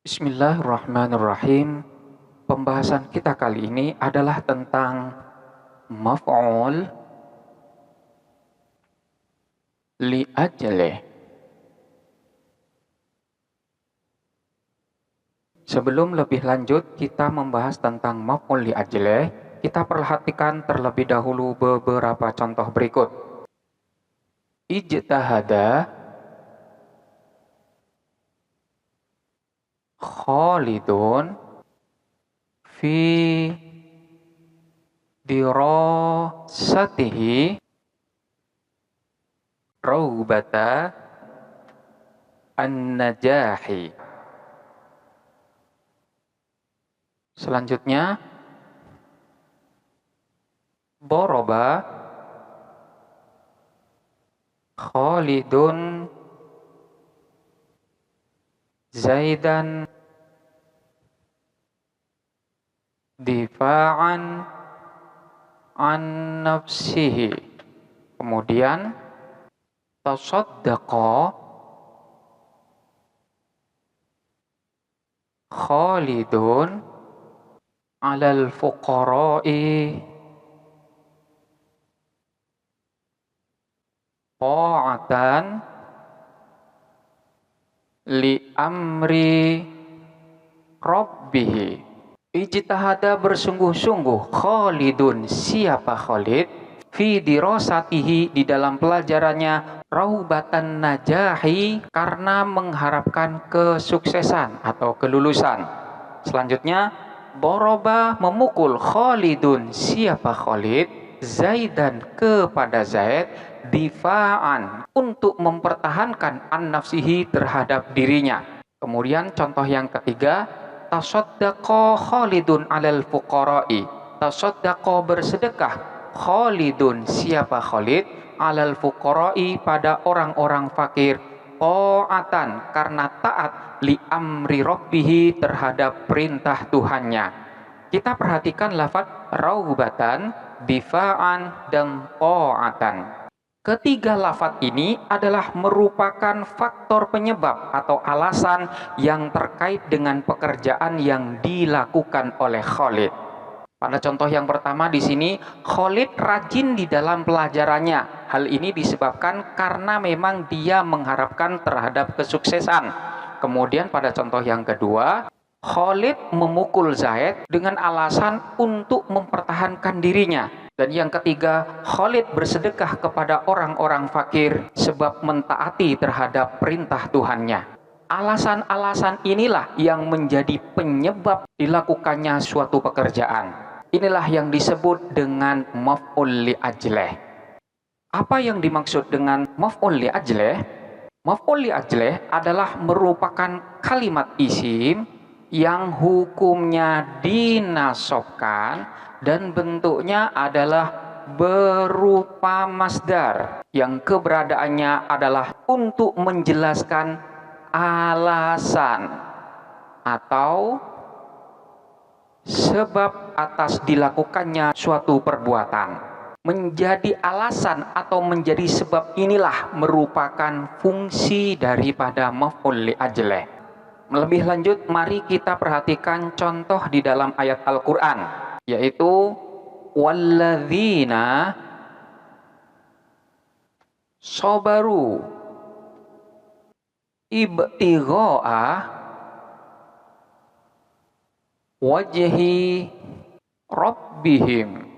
Bismillahirrahmanirrahim. Pembahasan kita kali ini adalah tentang maf'ul li ajlih. Sebelum lebih lanjut kita membahas tentang maf'ul li ajlih, kita perhatikan terlebih dahulu beberapa contoh berikut. Ijtahada Khalidun fi dirasatihi raubata an-najahi. Selanjutnya, Doroba Khalidun Zaidan difa'an an nafsihi. Kemudian tasaddaqa Khalidun alal fuqara'i ta'atan li amri rabbihi. Ijtihada bersungguh-sungguh Khalidun, siapa Khalid, fi dirasatihi, di dalam pelajarannya, raubatan najahi, karena mengharapkan kesuksesan atau kelulusan. Selanjutnya, Doroba memukul Khalidun, siapa Khalid, Zaidan, kepada Zaid, difa'an, untuk mempertahankan an-nafsihi, terhadap dirinya. Kemudian contoh yang ketiga, tasaddaqa Khalidun alal fuqara'i. Tasaddaqa, bersedekah Khalidun, siapa Khalid, alal fuqara'i, pada orang-orang fakir, ta'atan, karena taat, li amri rabbihi, terhadap perintah Tuhannya. Kita perhatikan lafaz raubatan, difa'an, dan ta'atan. Ketiga lafaz ini adalah merupakan faktor penyebab atau alasan yang terkait dengan pekerjaan yang dilakukan oleh Khalid. Pada contoh yang pertama di sini, Khalid rajin di dalam pelajarannya. Hal ini disebabkan karena memang dia mengharapkan terhadap kesuksesan. Kemudian pada contoh yang kedua, Khalid memukul Zaid dengan alasan untuk mempertahankan dirinya. Dan yang ketiga, Khalid bersedekah kepada orang-orang fakir sebab mentaati terhadap perintah Tuhannya. Alasan-alasan inilah yang menjadi penyebab dilakukannya suatu pekerjaan. Inilah yang disebut dengan maf'ul li ajlih. Apa yang dimaksud dengan maf'ul li ajlih? Maf'ul li ajlih adalah merupakan kalimat isim yang hukumnya dinasobkan dan bentuknya adalah berupa masdar yang keberadaannya adalah untuk menjelaskan alasan atau sebab atas dilakukannya suatu perbuatan. Menjadi alasan atau menjadi sebab inilah merupakan fungsi daripada maf'ul li ajlih. Lebih lanjut, mari kita perhatikan contoh di dalam ayat Al-Quran, yaitu walladzina sabaru ibtigha'a wajhi rabbihim.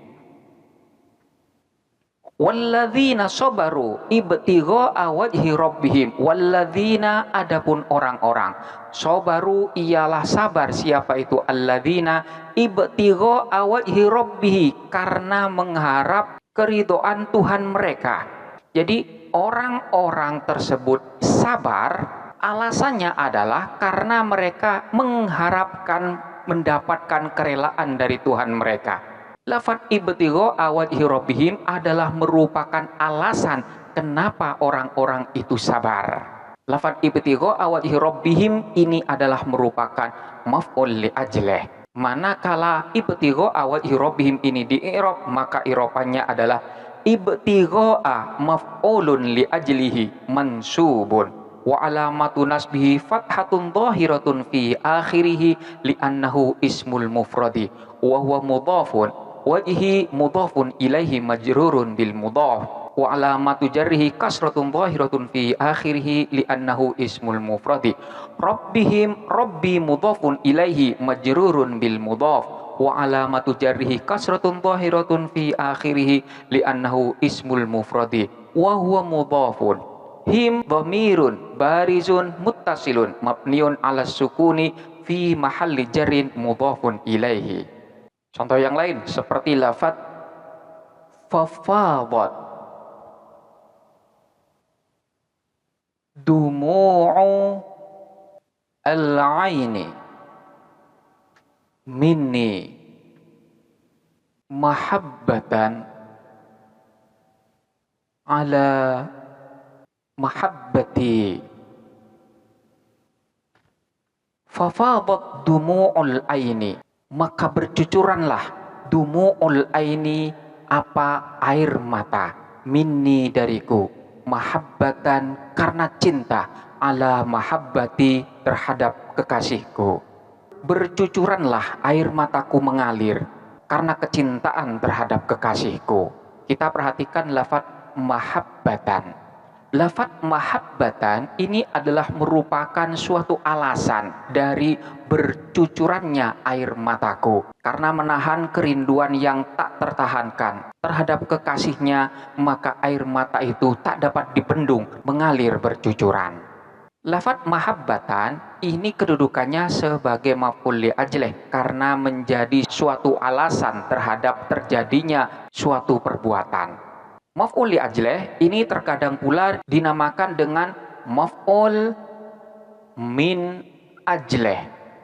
Walladzina sabaru ibtigha'a wajhi rabbihim. Walladzina, adapun orang-orang, sabaru ialah sabar, siapa itu alladzina, ibtigha'a wajhi rabbihi, karena mengharap keridhaan Tuhan mereka. Jadi orang-orang tersebut sabar, alasannya adalah karena mereka mengharapkan mendapatkan kerelaan dari Tuhan mereka. Lafaz ibtigha'a wajhi rabbihim adalah merupakan alasan kenapa orang-orang itu sabar. Lafaz ibtigha'a wajhi rabbihim ini adalah merupakan maf'ul li ajlih. Manakala ibtigha'a wajhi rabbihim ini di i'rab, maka i'rabannya adalah ibtigha'a maf'ulun li ajlihi mansubun wa alamatu nasbihi fathatun dhahiratun fi akhirih li'annahu ismul mufradi wa huwa mudhafun wajhi mudhafun ilaihi majrurun bil mudhaf wa alamatu jarrihi kasratun dhahiratun fi akhirih li'annahu ismul mufradi rabbihim rabbi mudhafun ilaihi majrurun bil mudhaf wa alamatu jarrihi kasratun dhahiratun fi akhirih li'annahu ismul mufradi wa huwa mudhafun him dhamirun barizun muttasilun mabniun ala sukuni fi mahalli jarrin mudhafun ilaihi. Contoh yang lain seperti lafaz fafadat, dumu'u al-aini minni mahabbatan ala mahabbati. Fafadat dumu'ul aini, maka bercucuranlah dumu'ul aini, apa air mata, minni dariku, mahabbatan karena cinta, ala mahabbati terhadap kekasihku. Bercucuranlah air mataku mengalir karena kecintaan terhadap kekasihku. Kita perhatikan lafaz mahabbatan. Lafaz mahabbatan ini adalah merupakan suatu alasan dari bercucurannya air mataku karena menahan kerinduan yang tak tertahankan terhadap kekasihnya, maka air mata itu tak dapat dibendung, mengalir bercucuran. Lafaz mahabbatan ini kedudukannya sebagai maf'ul li ajlih karena menjadi suatu alasan terhadap terjadinya suatu perbuatan. Maf'ul li ajlih ini terkadang pula dinamakan dengan maf'ul min ajlih.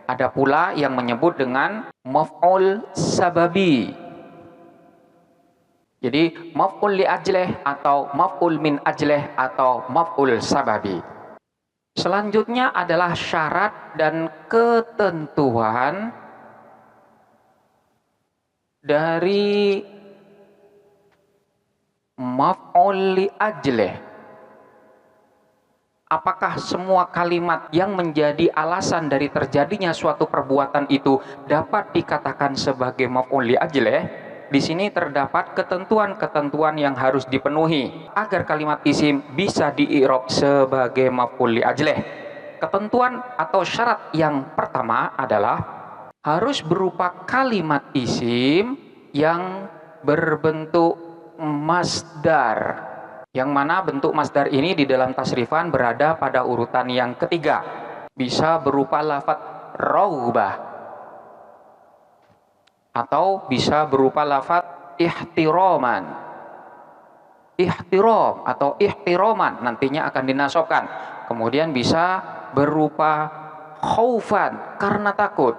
Ada pula yang menyebut dengan maf'ul sababi. Jadi maf'ul li ajlih atau maf'ul min ajlih atau maf'ul sababi. Selanjutnya adalah syarat dan ketentuan dari maf'ul li ajlih. Apakah semua kalimat yang menjadi alasan dari terjadinya suatu perbuatan itu dapat dikatakan sebagai maf'ul li ajlih? Di sini terdapat ketentuan-ketentuan yang harus dipenuhi agar kalimat isim bisa di-i'rab sebagai maf'ul li ajlih. Ketentuan atau syarat yang pertama adalah harus berupa kalimat isim yang berbentuk masdar, yang mana bentuk masdar ini di dalam tasrifan berada pada urutan yang ketiga. Bisa berupa lafaz raubah atau bisa berupa lafaz ihtiraman, ihtiram atau ihtiraman nantinya akan dinasobkan. Kemudian bisa berupa khaufan karena takut,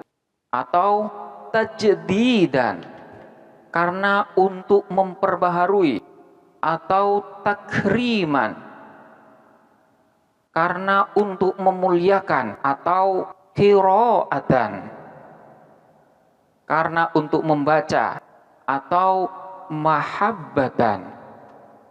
atau tajdidan karena untuk memperbaharui, atau takriman karena untuk memuliakan, atau qiraatan karena untuk membaca, atau mahabbatan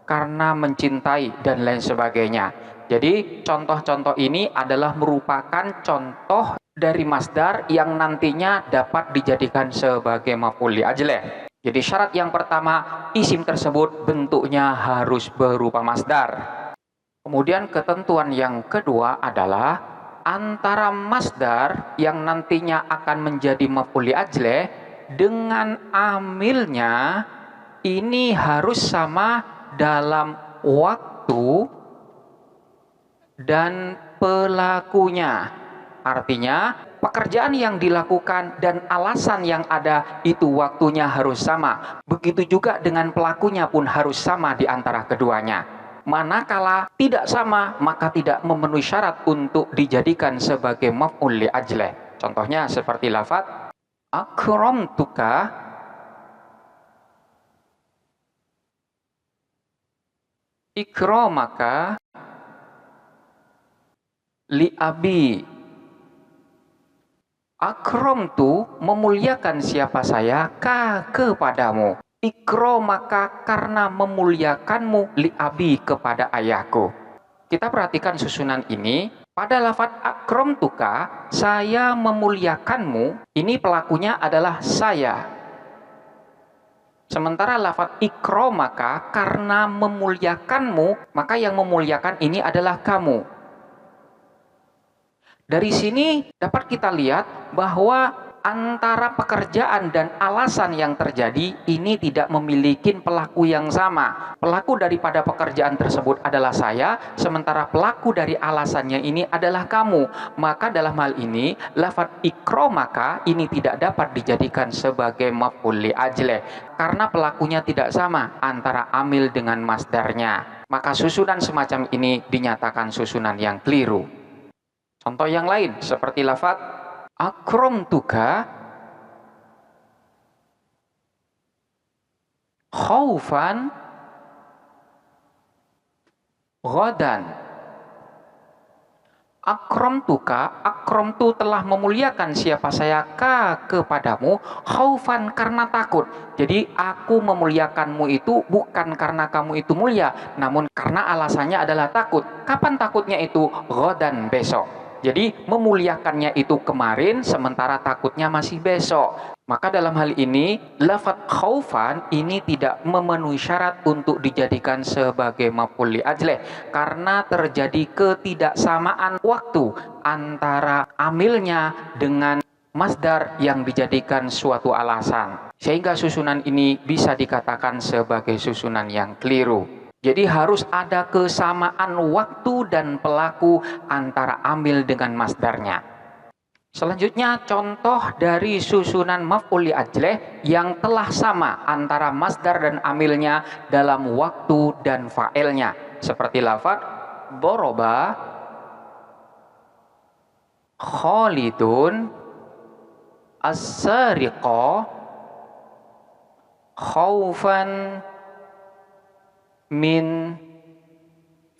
karena mencintai, dan lain sebagainya. Jadi contoh-contoh ini adalah merupakan contoh dari masdar yang nantinya dapat dijadikan sebagai maf'ul li ajlih. Jadi syarat yang pertama, isim tersebut bentuknya harus berupa masdar. Kemudian ketentuan yang kedua adalah antara masdar yang nantinya akan menjadi maf'ul li ajlih dengan amilnya ini harus sama dalam waktu dan pelakunya. Artinya pekerjaan yang dilakukan dan alasan yang ada itu waktunya harus sama. Begitu juga dengan pelakunya pun harus sama di antara keduanya. Manakala tidak sama, maka tidak memenuhi syarat untuk dijadikan sebagai maf'ul li ajlih. Contohnya seperti lafaz akramtuka, ikramaka li abi. Akramtu memuliakan siapa saya, ka kepadamu. Ikramaka karena memuliakanmu, li abi kepada ayahku. Kita perhatikan susunan ini. Pada lafadz akramtuka, saya memuliakanmu, ini pelakunya adalah saya. Sementara lafadz ikramaka, karena memuliakanmu, maka yang memuliakan ini adalah kamu. Dari sini dapat kita lihat bahwa antara pekerjaan dan alasan yang terjadi ini tidak memiliki pelaku yang sama. Pelaku daripada pekerjaan tersebut adalah saya, sementara pelaku dari alasannya ini adalah kamu. Maka dalam hal ini, lafadz ikramaka ini tidak dapat dijadikan sebagai maf'ul li ajlih, karena pelakunya tidak sama antara amil dengan masdarnya. Maka susunan semacam ini dinyatakan susunan yang keliru. Contoh yang lain seperti lafadz akramtuka khaufan ghadan. Akramtuka, akramtu telah memuliakan siapa saya kepadamu, khaufan karena takut. Jadi aku memuliakanmu itu bukan karena kamu itu mulia, namun karena alasannya adalah takut. Kapan takutnya itu? Ghadan, besok. Jadi memuliakannya itu kemarin, sementara takutnya masih besok. Maka dalam hal ini, lafadz khaufan ini tidak memenuhi syarat untuk dijadikan sebagai maf'ul li ajlih, karena terjadi ketidaksamaan waktu antara amilnya dengan masdar yang dijadikan suatu alasan. Sehingga susunan ini bisa dikatakan sebagai susunan yang keliru. Jadi harus ada kesamaan waktu dan pelaku antara amil dengan masdarnya. Selanjutnya contoh dari susunan maf'ul li ajlih yang telah sama antara masdar dan amilnya dalam waktu dan fa'ilnya. Seperti lafadz doroba Khalidun as-sariqa khaufan min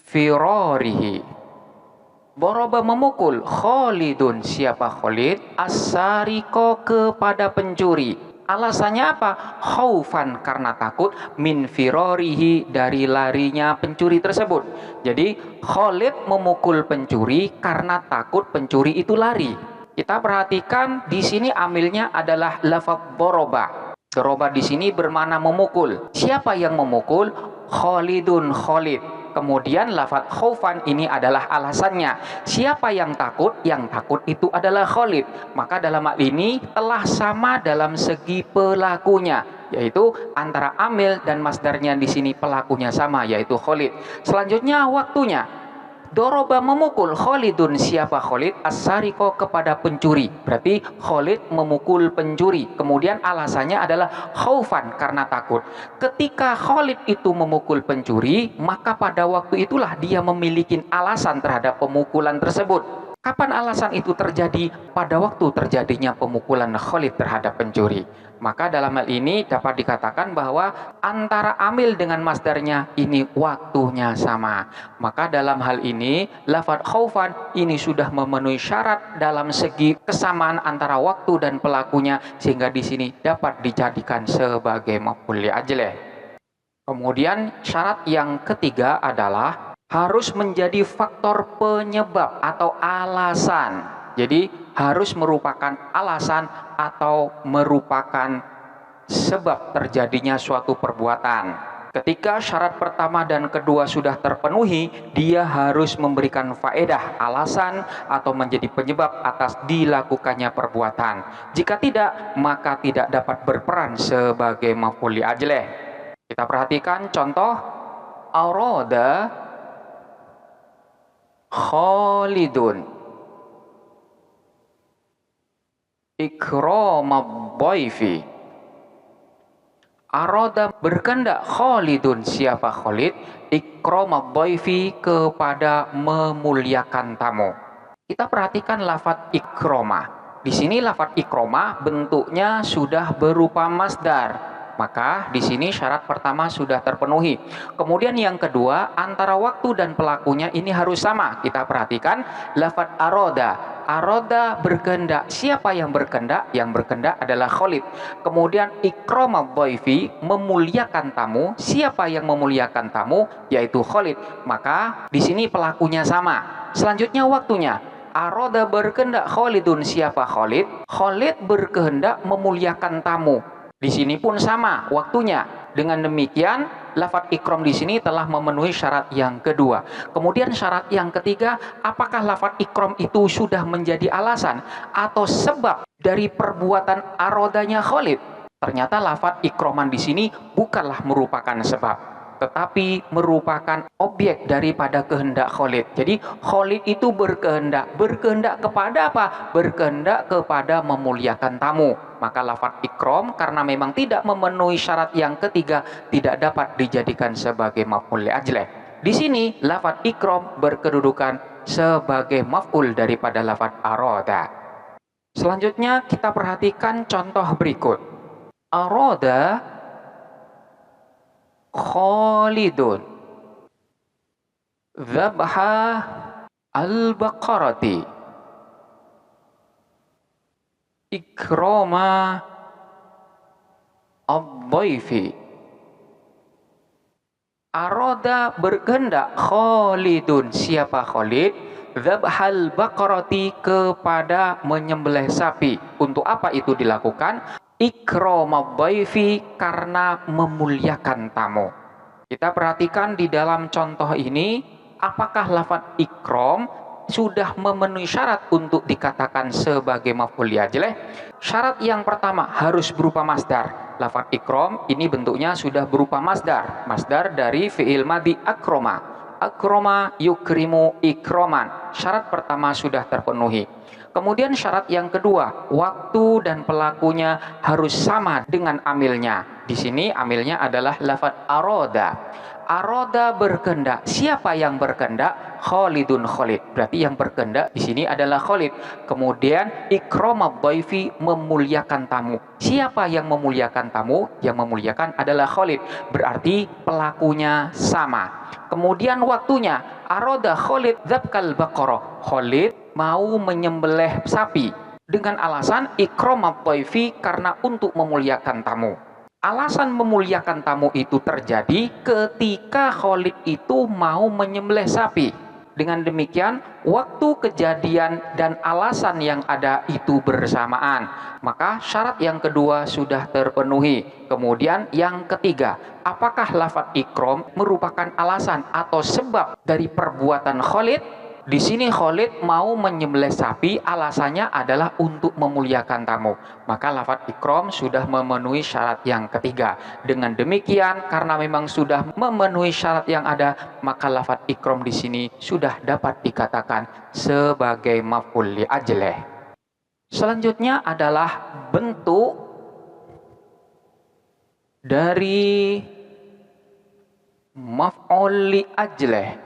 firarihi. Doroba memukul, Khalidun, siapa Khalid? As-sariqa, kepada pencuri. Alasannya apa? Khaufan, karena takut, min firarihi, dari larinya pencuri tersebut. Jadi Khalid memukul pencuri karena takut pencuri itu lari. Kita perhatikan di sini amilnya adalah lafadz doroba. Doroba di sini bermakna memukul. Siapa yang memukul? Khalidun, Khalid. Kemudian lafadz khaufan ini adalah alasannya. Siapa yang takut? Yang takut itu adalah Khalid. Maka dalam hal ini telah sama dalam segi pelakunya, yaitu antara amil dan masdarnya di sini pelakunya sama, yaitu Khalid. Selanjutnya waktunya. Doroba memukul, Khalidun, siapa Khalid? As-sariqa, kepada pencuri. Berarti Khalid memukul pencuri. Kemudian alasannya adalah khaufan, karena takut. Ketika Khalid itu memukul pencuri, maka pada waktu itulah dia memiliki alasan terhadap pemukulan tersebut. Kapan alasan itu terjadi? Pada waktu terjadinya pemukulan Khalid terhadap pencuri. Maka dalam hal ini dapat dikatakan bahwa antara amil dengan masdarnya ini waktunya sama. Maka dalam hal ini lafadz khaufan ini sudah memenuhi syarat dalam segi kesamaan antara waktu dan pelakunya, sehingga di sini dapat dijadikan sebagai maf'ul li ajlih. Kemudian syarat yang ketiga adalah harus menjadi faktor penyebab atau alasan. Jadi harus merupakan alasan atau merupakan sebab terjadinya suatu perbuatan. Ketika syarat pertama dan kedua sudah terpenuhi, dia harus memberikan faedah, alasan atau menjadi penyebab atas dilakukannya perbuatan. Jika tidak, maka tidak dapat berperan sebagai maf'ul li ajlih. Kita perhatikan contoh arada Khalidun ikramad dhaifi. Arada, berkehendak, Khalidun, siapa Khalid? Ikramad dhaifi, kepada memuliakan tamu. Kita perhatikan lafadz ikroma. Di sini lafadz ikroma bentuknya sudah berupa masdar. Maka di sini syarat pertama sudah terpenuhi. Kemudian yang kedua, antara waktu dan pelakunya ini harus sama. Kita perhatikan lafadz aroda. aroda berkehendak. Siapa yang berkehendak? Yang berkehendak adalah Khalid. Kemudian ikramad dhaifi, memuliakan tamu. Siapa yang memuliakan tamu? Yaitu Khalid. Maka di sini pelakunya sama. Selanjutnya waktunya. Aroda berkehendak Khalidun. Siapa Khalid? Khalid berkehendak memuliakan tamu. Di sini pun sama waktunya. Dengan demikian, lafadz ikram di sini telah memenuhi syarat yang kedua. Kemudian syarat yang ketiga, apakah lafadz ikram itu sudah menjadi alasan atau sebab dari perbuatan arodanya Khalid? Ternyata lafadz ikraman di sini bukanlah merupakan sebab, tetapi merupakan objek daripada kehendak Khalid. Jadi Khalid itu berkehendak kepada apa? Berkehendak kepada memuliakan tamu. Maka lafadz ikram karena memang tidak memenuhi syarat yang ketiga tidak dapat dijadikan sebagai maf'ul li ajlih. Di sini lafadz ikram berkedudukan sebagai maf'ul daripada lafadz aroda. Selanjutnya kita perhatikan contoh berikut. Aroda Khalidun dzabha al-baqarati ikrama ad-dhaifi. Aroda berkehendak Khalidun. Siapa Khalid? Dzabhal baqarati, kepada menyembelih sapi. Untuk apa itu dilakukan? Ikramad dhaifi, karena memuliakan tamu. Kita perhatikan di dalam contoh ini, apakah lafadz ikram sudah memenuhi syarat untuk dikatakan sebagai maf'ul li ajlih? Syarat yang pertama harus berupa masdar. Lafadz ikram ini bentuknya sudah berupa masdar. Masdar dari fi'il madhi akroma. Akroma yukrimu ikraman. Syarat pertama sudah terpenuhi. Kemudian syarat yang kedua, waktu dan pelakunya harus sama dengan amilnya. Di sini amilnya adalah lafadz aroda. Aroda berkehendak. Siapa yang berkehendak? Khalidun Khalid. Berarti yang berkehendak di sini adalah Khalid. Kemudian ikramad dhaifi, memuliakan tamu. Siapa yang memuliakan tamu? Yang memuliakan adalah Khalid. Berarti pelakunya sama. Kemudian waktunya, aroda Khalid dzabkal baqarah. Khalid mau menyembelih sapi dengan alasan ikramad dhaifi, karena untuk memuliakan tamu. Alasan memuliakan tamu itu terjadi ketika Khalid itu mau menyembelih sapi. Dengan demikian, waktu kejadian dan alasan yang ada itu bersamaan. Maka syarat yang kedua sudah terpenuhi. Kemudian yang ketiga, apakah lafadz ikram merupakan alasan atau sebab dari perbuatan Khalid? Di sini Khalid mau menyembelih sapi, alasannya adalah untuk memuliakan tamu. Maka lafadz ikram sudah memenuhi syarat yang ketiga. Dengan demikian, karena memang sudah memenuhi syarat yang ada, maka lafadz ikram di sini sudah dapat dikatakan sebagai maf'ul li ajlih. Selanjutnya adalah bentuk dari maf'ul li ajlih.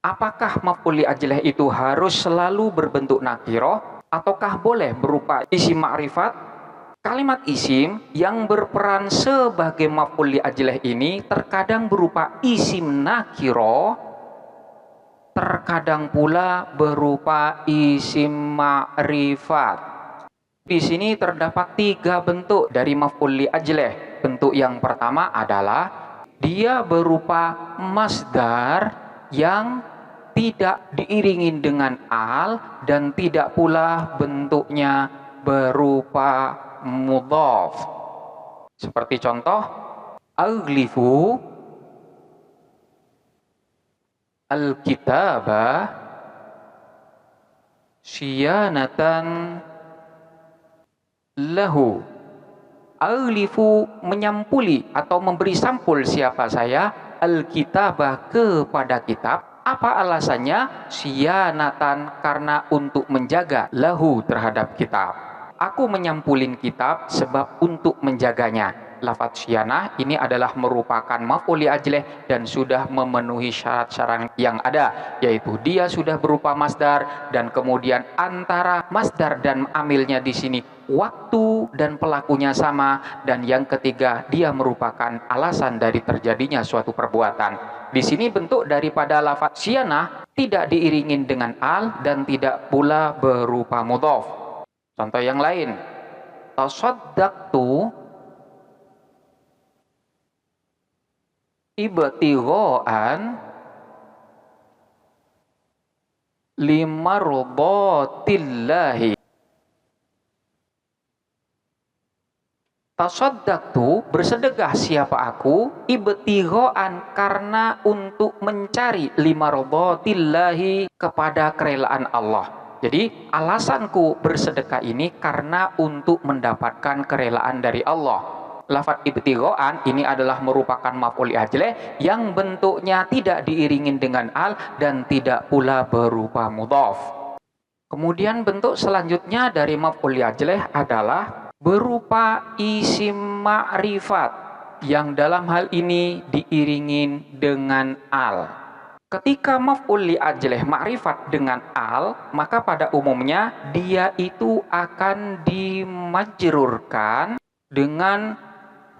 Apakah maf'ul li ajlih itu harus selalu berbentuk nakirah ataukah boleh berupa isim ma'rifat? Kalimat isim yang berperan sebagai maf'ul li ajlih ini terkadang berupa isim nakirah, terkadang pula berupa isim ma'rifat. Di sini terdapat 3 bentuk dari maf'ul li ajlih. Bentuk yang pertama adalah dia berupa masdar yang tidak diiringi dengan al dan tidak pula bentuknya berupa mudhaf. Seperti contoh, aghlifu al-kitaba syianatan lahu. Aghlifu, menyampuli atau memberi sampul siapa saya, al-kitabah, kepada kitab. Apa alasannya? Syianatan, karena untuk menjaga, lahu, terhadap kitab. Aku menyampulin kitab sebab untuk menjaganya. Lafadz syianah ini adalah merupakan maf'ul li ajlih dan sudah memenuhi syarat-syarat yang ada, yaitu dia sudah berupa masdar dan kemudian antara masdar dan amilnya di sini waktu dan pelakunya sama, dan yang ketiga dia merupakan alasan dari terjadinya suatu perbuatan. Di sini bentuk daripada lafaz syianah tidak diiringin dengan al dan tidak pula berupa mudhaf. Contoh yang lain, tasaddaqtu ibtighaan limardatillahi. Tasaddaqtu, bersedekah siapa aku, ibtighaan, karena untuk mencari limardatillahi, kepada kerelaan Allah. Jadi alasanku bersedekah ini karena untuk mendapatkan kerelaan dari Allah. Lafaz ibtighaan ini adalah merupakan maf'ul li ajlih yang bentuknya tidak diiringin dengan al dan tidak pula berupa mudhaf. Kemudian bentuk selanjutnya dari maf'ul li ajlih adalah berupa isim ma'rifat yang dalam hal ini diiringin dengan al. Ketika maf'ul li ajlih ma'rifat dengan al, maka pada umumnya dia itu akan dimajrurkan dengan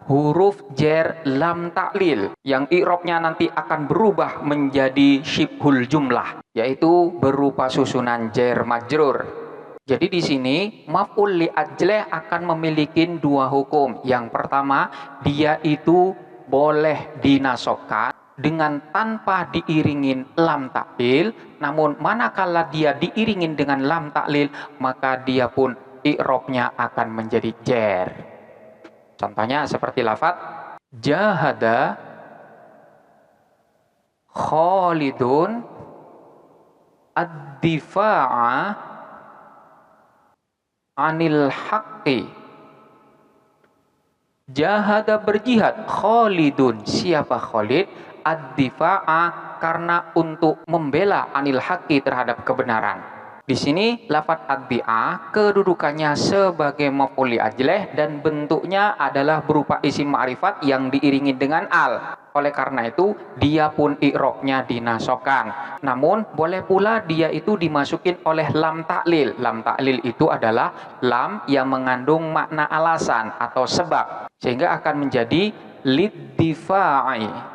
huruf jar lam ta'lil yang i'rabnya nanti akan berubah menjadi syibhul jumlah, yaitu berupa susunan jar majrur. Jadi di sini maf'ul li ajlih akan memiliki dua hukum. Yang pertama, dia itu boleh dinasobkan dengan tanpa diiringin lam ta'lil, namun manakala dia diiringin dengan lam ta'lil, maka dia pun i'rabnya akan menjadi jar. Contohnya seperti lafaz jahada Khalidun ad-difa'a anil haqqi. Jahada, berjihad, Khalidun, siapa Khalid, ad-difa'a, karena untuk membela anil haqqi, terhadap kebenaran. Di sini lafaz ad-di'a kedudukannya sebagai maf'ul li ajlih dan bentuknya adalah berupa isim ma'rifat yang diiringi dengan al. Oleh karena itu dia pun i'rabnya dinasobkan. Namun boleh pula dia itu dimasukin oleh lam ta'lil. Lam ta'lil itu adalah lam yang mengandung makna alasan atau sebab, sehingga akan menjadi lid-difa'i.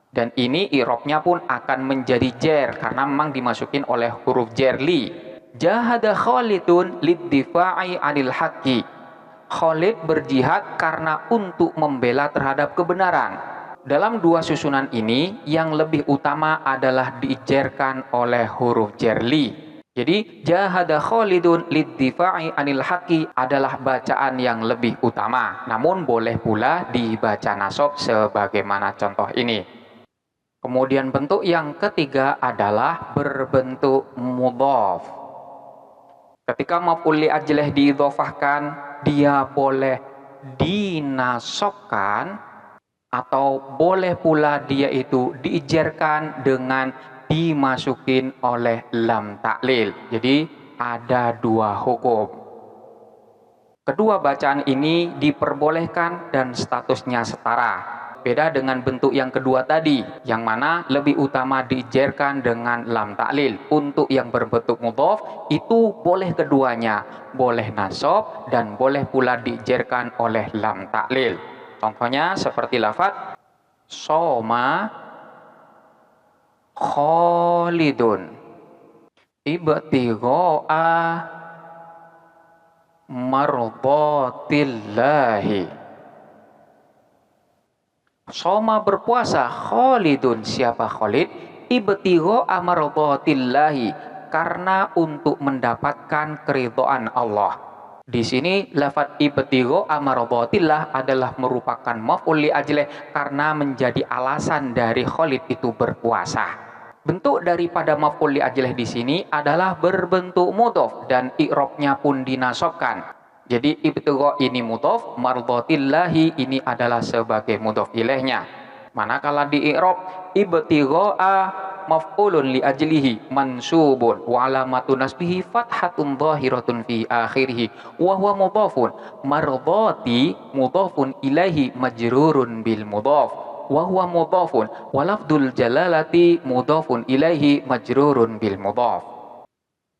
Dan ini i'rabnya pun akan menjadi jar karena memang dimasukin oleh huruf jar li. Jahada Khalidun lid-difa'i anil haqqi. Khalid berjihad karena untuk membela terhadap kebenaran. Dalam dua susunan ini yang lebih utama adalah diijarkan oleh huruf jar li. Jadi jahada Khalidun lid-difa'i anil haqqi adalah bacaan yang lebih utama. Namun boleh pula dibaca nasab sebagaimana contoh ini. Kemudian bentuk yang ketiga adalah berbentuk mudhaf. Ketika maf'ul li ajlih diidhofahkan, dia boleh dinasobkan atau boleh pula dia itu diijarkan dengan dimasukin oleh lam ta'lil. Jadi ada dua hukum. Kedua bacaan ini diperbolehkan dan statusnya setara. Beda dengan bentuk yang kedua tadi, yang mana lebih utama diijarkan dengan lam ta'lil. Untuk yang berbentuk mudhaf itu boleh keduanya, boleh nasab dan boleh pula diijarkan oleh lam ta'lil. Contohnya seperti lafaz soma Khalidun ibtigha'a mardatillahi. Soma, berpuasa, Khalidun, siapa Khalid, ibtigha'a mardatillahi, karena untuk mendapatkan keridhaan Allah. Di sini lafaz ibtigha'a mardatillah adalah merupakan maf'ul li ajlih karena menjadi alasan dari Khalid itu berpuasa. Bentuk daripada maf'ul li ajlih di sini adalah berbentuk mudhaf dan i'rabnya pun dinasobkan. Jadi ibtigha ini mudhaf, mardatillahi ini adalah sebagai mudhaf ilaihnya. Manakala di i'rab ibtigha'a maf'ulun li ajlihi mansubun wa alamatu nasbihi fathatun dhahiratun fi akhirih wa huwa mudhafun, mardati mudhafun ilaihi majrurun bil mudhaf wa huwa mudhafun wa lafdul jalalati mudhafun ilaihi majrurun bil mudhaf.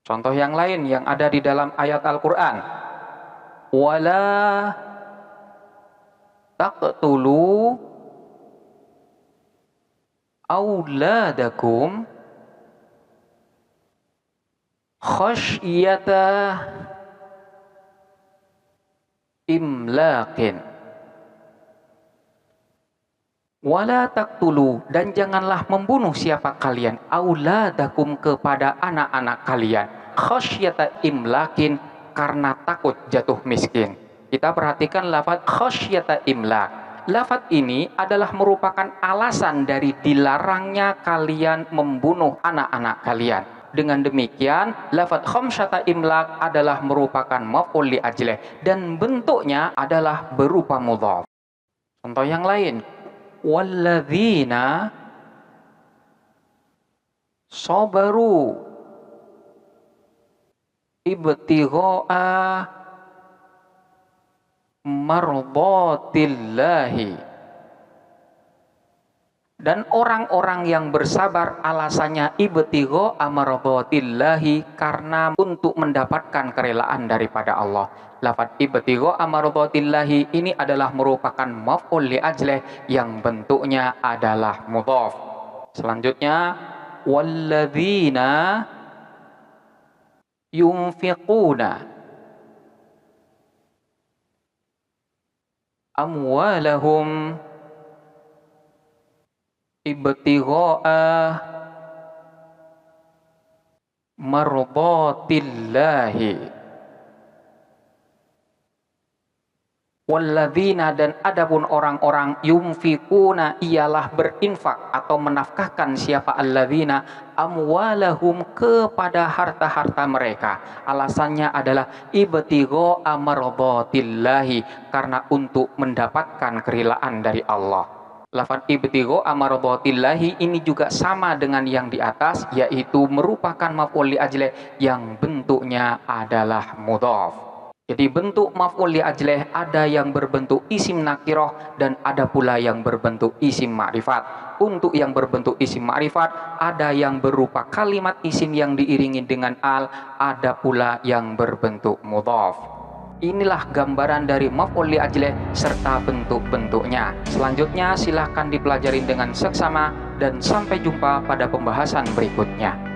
Contoh yang lain yang ada di dalam ayat Al-Qur'an, wala taqtulu auladakum khasyata imlaqin wala taqtulu, dan janganlah membunuh siapa kalian auladakum kepada anak-anak kalian khasyata imlaqin karena takut jatuh miskin. Kita perhatikan lafaz khasyata imlaq. Lafaz ini adalah merupakan alasan dari dilarangnya kalian membunuh anak-anak kalian. Dengan demikian, lafaz khamsyata imlaq adalah merupakan maf'ul li ajlih dan bentuknya adalah berupa mudhaf. Contoh yang lain, walladzina sabaru ibtigha'a mardatillahi, dan orang-orang yang bersabar alasannya ibtigha'a mardatillahi karena untuk mendapatkan kerelaan daripada Allah. Lafaz ibtigha'a mardatillahi ini adalah merupakan maf'ul li ajlih yang bentuknya adalah mudhaf. Selanjutnya, walladzina yunfiquna amwalahum ibtigha'a mardatillahi. Walladzina, dan adapun orang-orang yunfikuna ialah berinfak atau menafkahkan siapa alladzina amwalahum kepada harta-harta mereka. Alasannya adalah ibtigha'a mardatillahi karena untuk mendapatkan kerelaan dari Allah. Lafaz ibtigha'a mardatillahi ini juga sama dengan yang di atas, yaitu merupakan maf'ul li ajlih yang bentuknya adalah mudhaf. Jadi bentuk maf'ul li ajlih ada yang berbentuk isim nakirah dan ada pula yang berbentuk isim ma'rifat. Untuk yang berbentuk isim ma'rifat ada yang berupa kalimat isim yang diiringi dengan al, ada pula yang berbentuk mudhaf. Inilah gambaran dari maf'ul li ajlih serta bentuk-bentuknya. Selanjutnya silahkan dipelajari dengan seksama dan sampai jumpa pada pembahasan berikutnya.